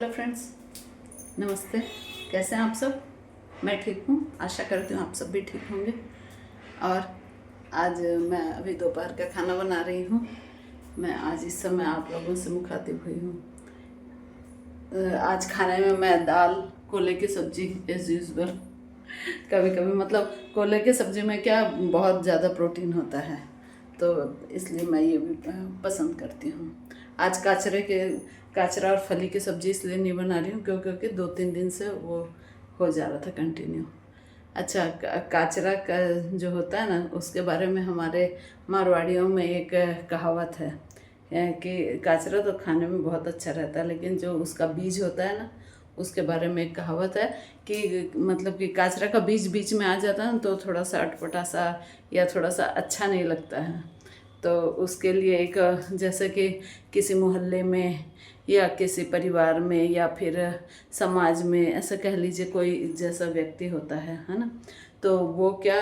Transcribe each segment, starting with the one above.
Hello friends, नमस्ते। कैसे हैं आप सब? मैं ठीक हूँ, आशा करती हूँ आप सब भी ठीक होंगे। और आज मैं अभी दोपहर का खाना बना रही हूँ। मैं आज इस समय आप लोगों से मुखातिब हुई हूँ। आज खाने में मैं दाल, कोले की सब्जी एज यूजल। कभी कभी मतलब कोले की सब्जी में क्या बहुत ज़्यादा प्रोटीन होता है, तो इसलिए मैं ये भी पसंद करती हूँ। आज काचरा और फली की सब्ज़ी इसलिए नहीं बना रही हूँ क्योंकि 2-3 दिन से वो हो जा रहा था कंटिन्यू। अच्छा, काचरा का जो होता है ना, उसके बारे में हमारे मारवाड़ियों में एक कहावत है कि काचरा तो खाने में बहुत अच्छा रहता है, लेकिन जो उसका बीज होता है ना, उसके बारे में एक कहावत है कि मतलब कि काचरा का बीज बीच में आ जाता है ना, तो थोड़ा सा अटपटा सा या थोड़ा सा अच्छा नहीं लगता है। तो उसके लिए एक जैसे कि किसी मोहल्ले में या किसी परिवार में या फिर समाज में, ऐसा कह लीजिए, कोई जैसा व्यक्ति होता है ना, तो वो क्या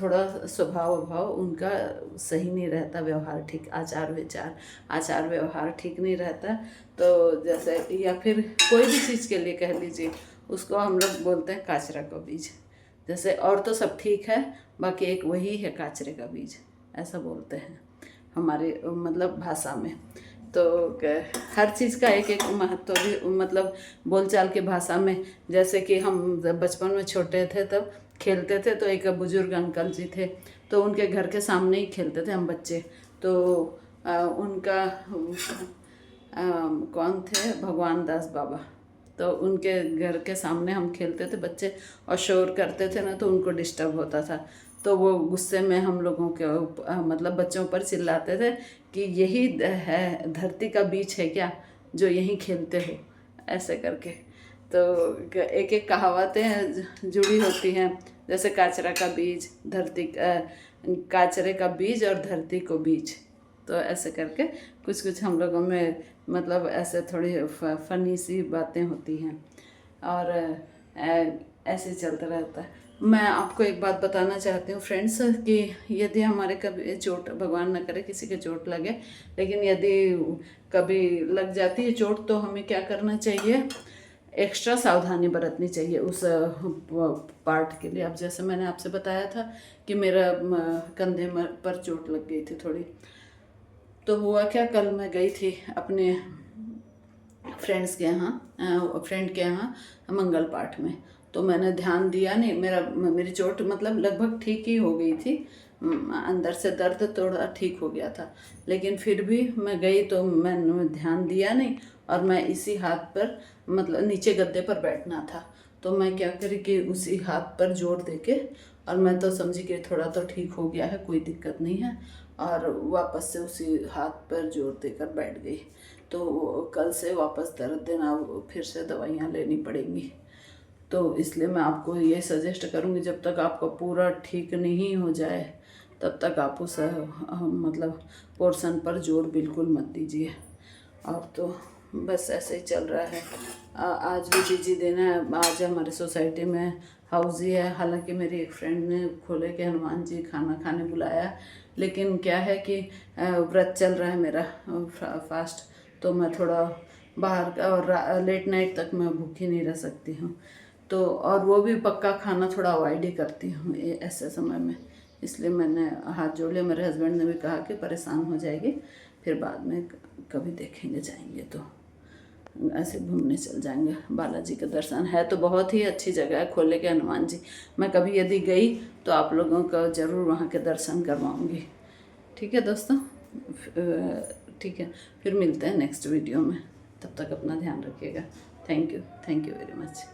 थोड़ा स्वभाव उनका सही नहीं रहता, व्यवहार ठीक, आचार व्यवहार ठीक नहीं रहता। तो जैसे या फिर कोई भी चीज़ के लिए कह लीजिए, उसको हम लोग बोलते हैं काचरा का बीज। जैसे और तो सब ठीक है, बाकी एक वही है काचरे का बीज, ऐसा बोलते हैं हमारे मतलब भाषा में। तो हर चीज़ का एक एक महत्व भी मतलब बोलचाल की भाषा में। जैसे कि हम जब बचपन में छोटे थे तब खेलते थे, तो एक बुजुर्ग अंकल जी थे, तो उनके घर के सामने ही खेलते थे हम बच्चे। तो उनका कौन थे, भगवान दास बाबा। तो उनके घर के सामने हम खेलते थे बच्चे, और शोर करते थे ना, तो उनको डिस्टर्ब होता था। तो वो गुस्से में हम लोगों के मतलब बच्चों पर चिल्लाते थे कि यही है धरती का बीज है क्या जो यहीं खेलते हो, ऐसे करके। तो एक एक कहावतें जुड़ी होती हैं, जैसे काचरा का बीज, काचरे का बीज और धरती को बीज। तो ऐसे करके कुछ कुछ हम लोगों में मतलब ऐसे थोड़ी फनी सी बातें होती हैं, और ऐसे चलता रहता है। मैं आपको एक बात बताना चाहती हूँ फ्रेंड्स, कि यदि हमारे कभी चोट, भगवान न करे किसी के चोट लगे, लेकिन यदि कभी लग जाती है चोट, तो हमें क्या करना चाहिए, एक्स्ट्रा सावधानी बरतनी चाहिए उस पार्ट के लिए। अब जैसे मैंने आपसे बताया था कि मेरा कंधे पर चोट लग गई थी थोड़ी। तो हुआ क्या, कल मैं गई थी अपने फ्रेंड के यहाँ मंगल पाठ में। तो मैंने ध्यान दिया नहीं, मेरी चोट मतलब लगभग ठीक ही हो गई थी, अंदर से दर्द थोड़ा ठीक हो गया था, लेकिन फिर भी मैं गई तो मैंने ध्यान दिया नहीं, और मैं इसी हाथ पर मतलब नीचे गद्दे पर बैठना था, तो मैं क्या करी कि उसी हाथ पर जोर देके, और मैं तो समझी कि थोड़ा तो ठीक हो गया है, कोई दिक्कत नहीं है, और वापस से उसी हाथ पर जोर देकर बैठ गई। तो कल से वापस दर्द देना, फिर से दवाइयाँ लेनी पड़ेंगी। तो इसलिए मैं आपको ये सजेस्ट करूँगी, जब तक आपका पूरा ठीक नहीं हो जाए तब तक आप उस मतलब पोर्शन पर जोर बिल्कुल मत दीजिए। और तो बस ऐसे ही चल रहा है। आज भी बिजी दिन है। आज हमारे सोसाइटी में हाउसी है, हालांकि मेरी एक फ्रेंड ने खोले के हनुमान जी खाना खाने बुलाया, लेकिन क्या है कि व्रत चल रहा है मेरा, फास्ट। तो मैं थोड़ा बाहर का और लेट नाइट तक मैं भूखी नहीं रह सकती हूँ। तो और वो भी पक्का खाना थोड़ा अवॉइड ही करती हूँ ये ऐसे समय में। इसलिए मैंने हाथ जोड़ लिया। मेरे हस्बैंड ने भी कहा कि परेशान हो जाएगी, फिर बाद में कभी देखेंगे, जाएंगे तो ऐसे घूमने चल जाएंगे। बालाजी का दर्शन है तो बहुत ही अच्छी जगह है, खोले के हनुमान जी। मैं कभी यदि गई तो आप लोगों को ज़रूर वहाँ के दर्शन करवाऊँगी। ठीक है दोस्तों, ठीक है, फिर मिलते हैं नेक्स्ट वीडियो में। तब तक अपना ध्यान रखिएगा। Thank you very much.